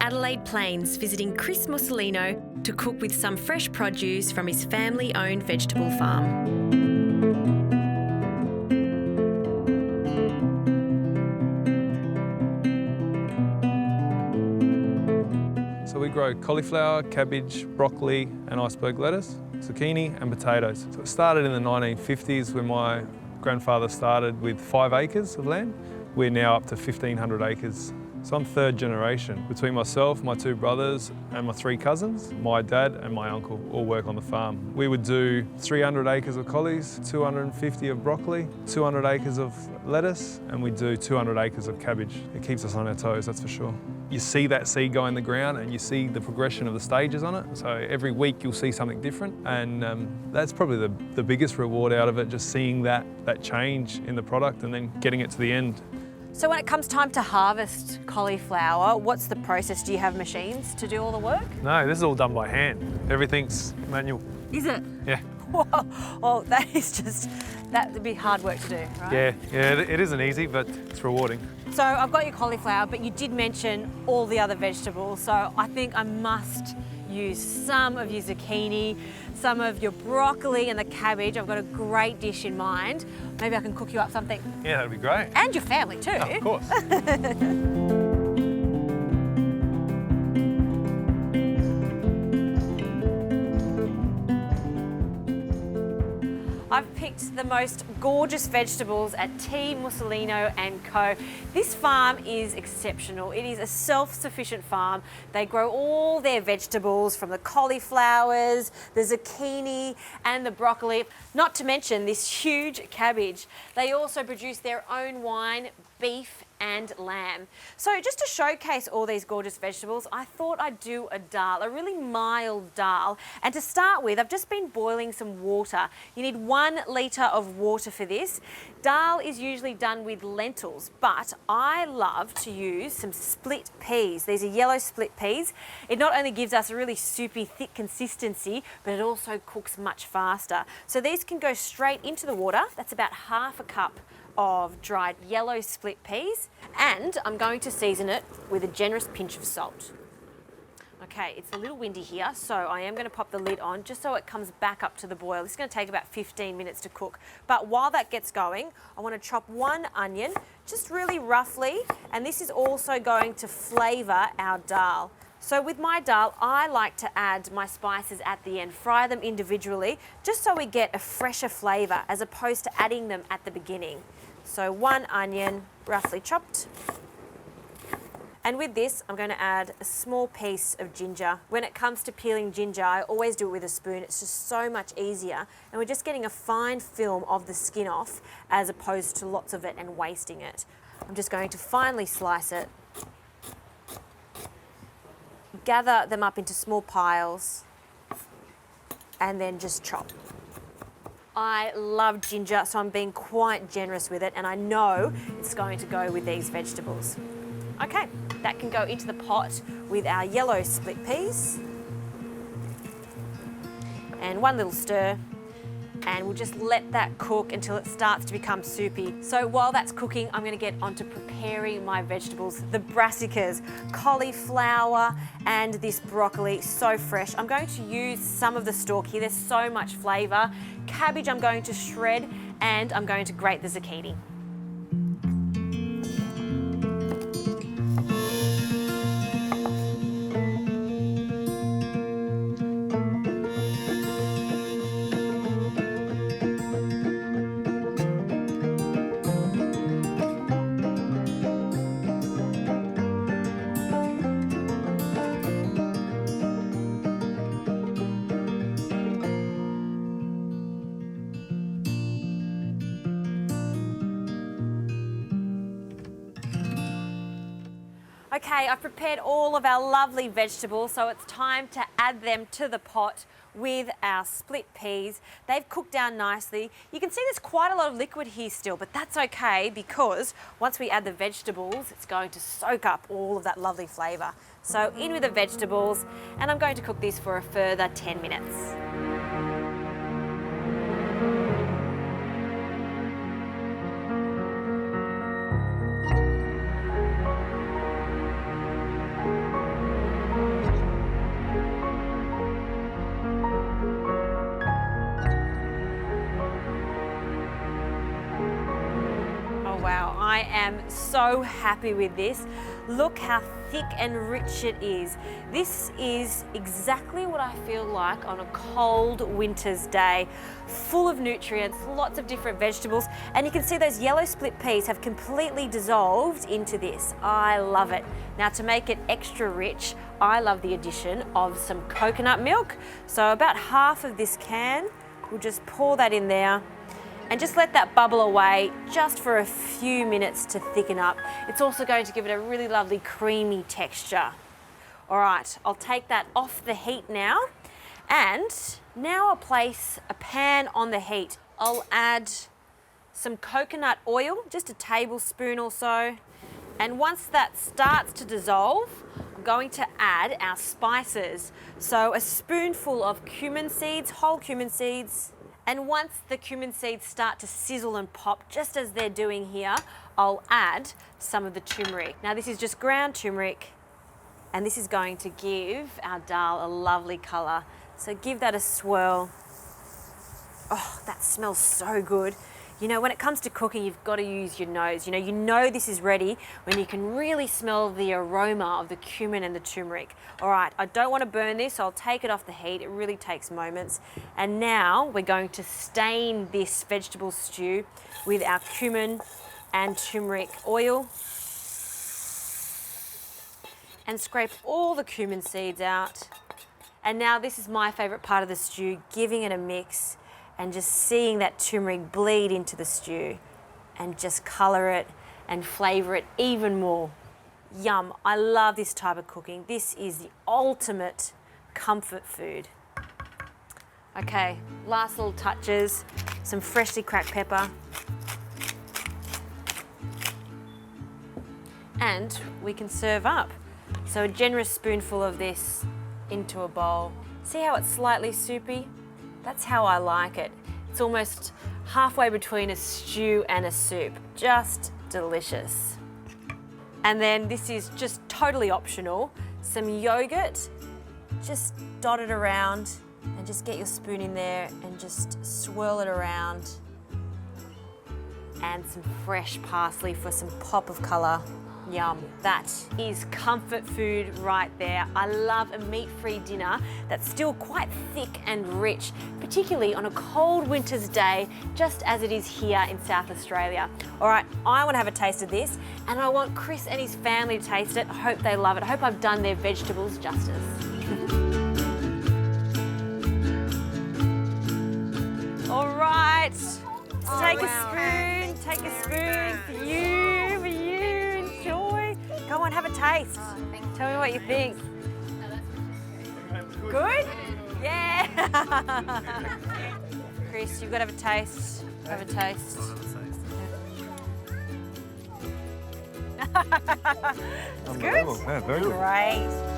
Adelaide Plains visiting Chris Mussolino to cook with some fresh produce from his family-owned vegetable farm. So we grow cauliflower, cabbage, broccoli and iceberg lettuce, zucchini and potatoes. So it started in the 1950s when my grandfather started with 5 acres of land. We're now up to 1,500 acres. So I'm third generation. Between myself, my 2 brothers and my 3 cousins, my dad and my uncle all work on the farm. We would do 300 acres of collies, 250 of broccoli, 200 acres of lettuce, and we do 200 acres of cabbage. It keeps us on our toes, that's for sure. You see that seed go in the ground and you see the progression of the stages on it. So every week you'll see something different, and that's probably the biggest reward out of it, just seeing that change in the product and then getting it to the end. So when it comes time to harvest cauliflower, what's the process? Do you have machines to do all the work? No, this is all done by hand. Everything's manual. Is it? Yeah. Whoa. Well, that would be hard work to do, right? Yeah, it isn't easy, but it's rewarding. So I've got your cauliflower, but you did mention all the other vegetables, so I think I must use some of your zucchini, some of your broccoli and the cabbage. I've got a great dish in mind. Maybe I can cook you up something. Yeah, that'd be great. And your family too. Oh, of course. I've picked the most gorgeous vegetables at T. Mussolino & Co. This farm is exceptional. It is a self-sufficient farm. They grow all their vegetables, from the cauliflowers, the zucchini and the broccoli, not to mention this huge cabbage. They also produce their own wine, beef and lamb. So just to showcase all these gorgeous vegetables, I thought I'd do a dhal, a really mild dhal. And to start with, I've just been boiling some water. You need 1 litre of water for this. Dhal is usually done with lentils, but I love to use some split peas. These are yellow split peas. It not only gives us a really soupy, thick consistency, but it also cooks much faster. So these can go straight into the water. That's about ½ a cup of dried yellow split peas, and I'm going to season it with a generous pinch of salt. Okay, it's a little windy here, so I am going to pop the lid on just so it comes back up to the boil. It's going to take about 15 minutes to cook. But while that gets going, I want to chop 1 onion, just really roughly, and this is also going to flavour our dhal. So with my dhal, I like to add my spices at the end, fry them individually, just so we get a fresher flavour as opposed to adding them at the beginning. So 1 onion, roughly chopped. And with this, I'm going to add a small piece of ginger. When it comes to peeling ginger, I always do it with a spoon. It's just so much easier. And we're just getting a fine film of the skin off as opposed to lots of it and wasting it. I'm just going to finely slice it. Gather them up into small piles and then just chop. I love ginger, so I'm being quite generous with it, and I know it's going to go with these vegetables. Okay, that can go into the pot with our yellow split peas. And 1 little stir. And we'll just let that cook until it starts to become soupy. So while that's cooking, I'm going to get onto preparing my vegetables. The brassicas, cauliflower and this broccoli, so fresh. I'm going to use some of the stalk here. There's so much flavour. Cabbage I'm going to shred, and I'm going to grate the zucchini. Okay, I've prepared all of our lovely vegetables, so it's time to add them to the pot with our split peas. They've cooked down nicely. You can see there's quite a lot of liquid here still, but that's okay because once we add the vegetables, it's going to soak up all of that lovely flavour. So in with the vegetables, and I'm going to cook this for a further 10 minutes. Wow, I am so happy with this. Look how thick and rich it is. This is exactly what I feel like on a cold winter's day. Full of nutrients, lots of different vegetables, and you can see those yellow split peas have completely dissolved into this. I love it. Now to make it extra rich, I love the addition of some coconut milk. So about half of this can, we'll just pour that in there and just let that bubble away just for a few minutes to thicken up. It's also going to give it a really lovely creamy texture. All right, I'll take that off the heat now. And now I'll place a pan on the heat. I'll add some coconut oil, just a tablespoon or so. And once that starts to dissolve, I'm going to add our spices. So a spoonful of cumin seeds, whole cumin seeds. And once the cumin seeds start to sizzle and pop, just as they're doing here, I'll add some of the turmeric. Now this is just ground turmeric, and this is going to give our dal a lovely colour. So give that a swirl. Oh, that smells so good. You know, when it comes to cooking, you've got to use your nose. You know this is ready when you can really smell the aroma of the cumin and the turmeric. All right, I don't want to burn this, so I'll take it off the heat. It really takes moments. And now we're going to stain this vegetable stew with our cumin and turmeric oil and scrape all the cumin seeds out. And now this is my favourite part of the stew, giving it a mix and just seeing that turmeric bleed into the stew and just colour it and flavour it even more. Yum, I love this type of cooking. This is the ultimate comfort food. Okay, last little touches, some freshly cracked pepper. And we can serve up. So a generous spoonful of this into a bowl. See how it's slightly soupy? That's how I like it. It's almost halfway between a stew and a soup. Just delicious. And then this is just totally optional. Some yogurt, just dot it around and just get your spoon in there and just swirl it around. And some fresh parsley for some pop of colour. Yum. That is comfort food right there. I love a meat-free dinner that's still quite thick and rich, particularly on a cold winter's day, just as it is here in South Australia. All right, I want to have a taste of this, and I want Chris and his family to taste it. I hope they love it. I hope I've done their vegetables justice. All right, take a spoon for you. Go on, have a taste. Tell me what you think. Good? Yeah. Chris, you've got to have a taste. Have a taste. It's good? Yeah, very good. Great.